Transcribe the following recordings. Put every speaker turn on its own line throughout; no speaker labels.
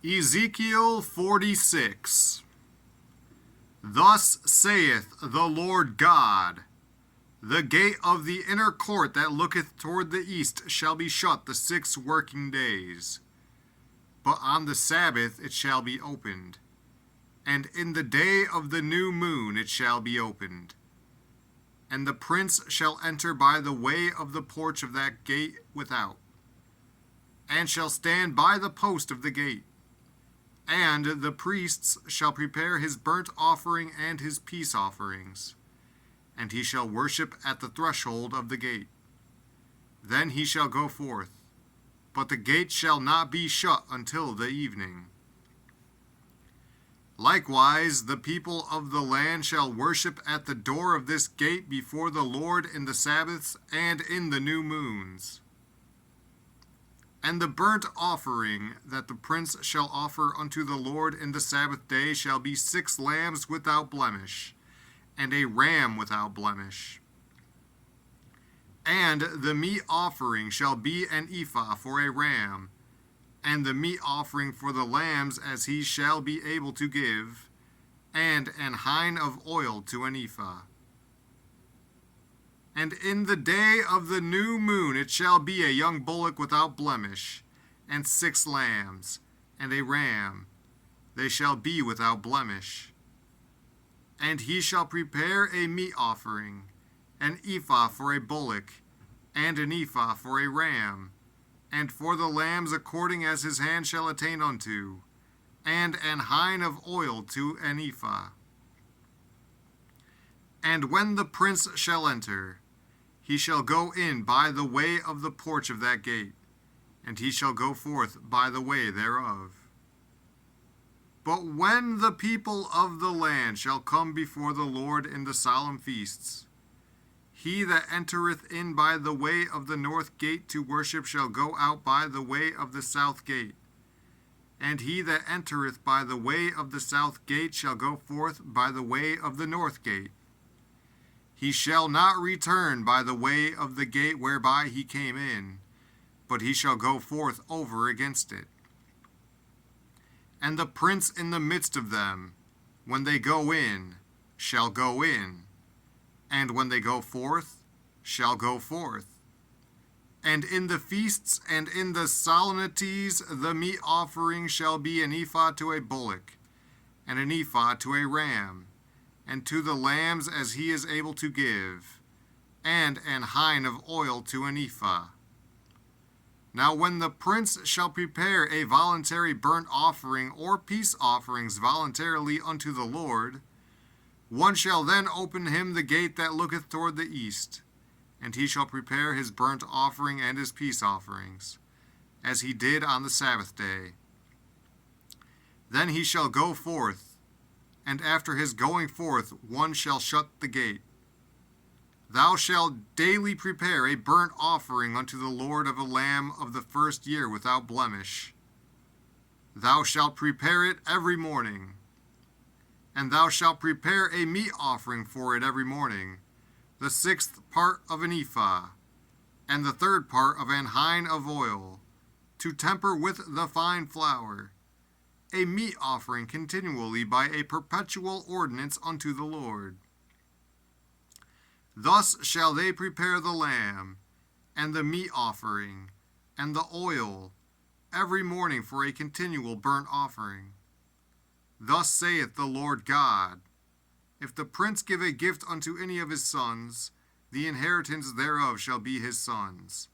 Ezekiel 46. Thus saith the Lord God, the gate of the inner court that looketh toward the east shall be shut the 6 working days, but on the Sabbath it shall be opened, and in the day of the new moon it shall be opened. And the prince shall enter by the way of the porch of that gate without, and shall stand by the post of the gate. And the priests shall prepare his burnt offering and his peace offerings, and he shall worship at the threshold of the gate. Then he shall go forth, but the gate shall not be shut until the evening. Likewise, the people of the land shall worship at the door of this gate before the Lord in the Sabbaths and in the new moons. And the burnt offering that the prince shall offer unto the Lord in the Sabbath day shall be 6 lambs without blemish, and a ram without blemish. And the meat offering shall be an ephah for a ram, and the meat offering for the lambs as he shall be able to give, and an hin of oil to an ephah. And in the day of the new moon it shall be a young bullock without blemish, and 6 lambs, and a ram. They shall be without blemish. And he shall prepare a meat offering, an ephah for a bullock, and an ephah for a ram, and for the lambs according as his hand shall attain unto, and an hin of oil to an ephah. And when the prince shall enter, he shall go in by the way of the porch of that gate, and he shall go forth by the way thereof. But when the people of the land shall come before the Lord in the solemn feasts, he that entereth in by the way of the north gate to worship shall go out by the way of the south gate, and he that entereth by the way of the south gate shall go forth by the way of the north gate. He shall not return by the way of the gate whereby he came in, but he shall go forth over against it. And the prince in the midst of them, when they go in, shall go in, and when they go forth, shall go forth. And in the feasts and in the solemnities the meat offering shall be an ephah to a bullock, and an ephah to a ram, and to the lambs as he is able to give, and an hin of oil to an ephah. Now when the prince shall prepare a voluntary burnt offering or peace offerings voluntarily unto the Lord, one shall then open him the gate that looketh toward the east, and he shall prepare his burnt offering and his peace offerings, as he did on the Sabbath day. Then he shall go forth, and after his going forth one shall shut the gate. Thou shalt daily prepare a burnt offering unto the Lord of a lamb of the first year without blemish. Thou shalt prepare it every morning. And thou shalt prepare a meat offering for it every morning, the 6th part of an ephah, and the 3rd part of an hin of oil, to temper with the fine flour, a meat offering continually by a perpetual ordinance unto the Lord. Thus shall they prepare the lamb, and the meat offering, and the oil, every morning for a continual burnt offering. Thus saith the Lord God, if the prince give a gift unto any of his sons, the inheritance thereof shall be his sons.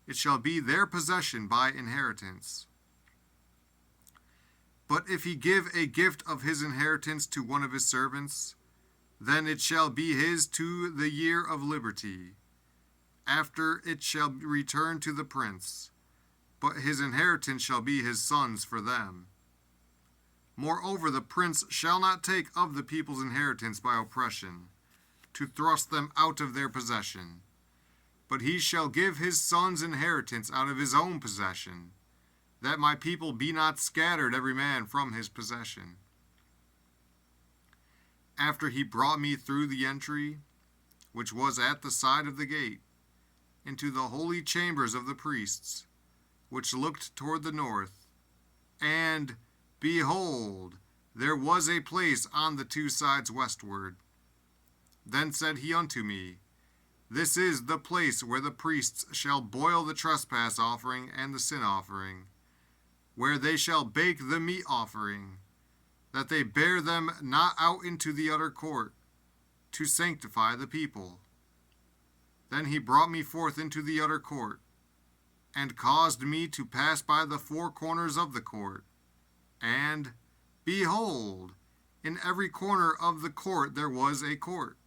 It shall be their possession by inheritance. But if he give a gift of his inheritance to one of his servants, then it shall be his to the year of liberty. After it shall return to the prince, but his inheritance shall be his sons for them. Moreover, the prince shall not take of the people's inheritance by oppression, to thrust them out of their possession, but he shall give his sons inheritance out of his own possession, that my people be not scattered every man from his possession. After he brought me through the entry, which was at the side of the gate, into the holy chambers of the priests, which looked toward the north, and behold, there was a place on the two sides westward. Then said he unto me, This is the place where the priests shall boil the trespass offering and the sin offering, where they shall bake the meat offering, that they bear them not out into the utter court, to sanctify the people. Then he brought me forth into the utter court, and caused me to pass by the four corners of the court. And, behold, in every corner of the court there was a court.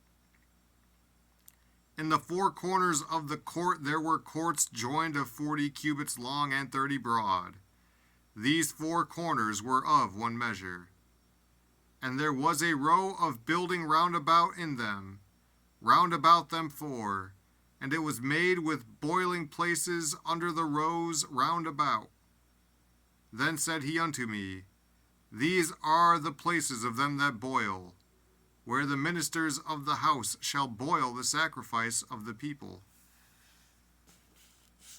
In the four corners of the court there were courts joined of 40 cubits long and 30 broad. These four corners were of one measure. And there was a row of building round about in them, round about them four, and it was made with boiling places under the rows round about. Then said he unto me, These are the places of them that boil, where the ministers of the house shall boil the sacrifice of the people.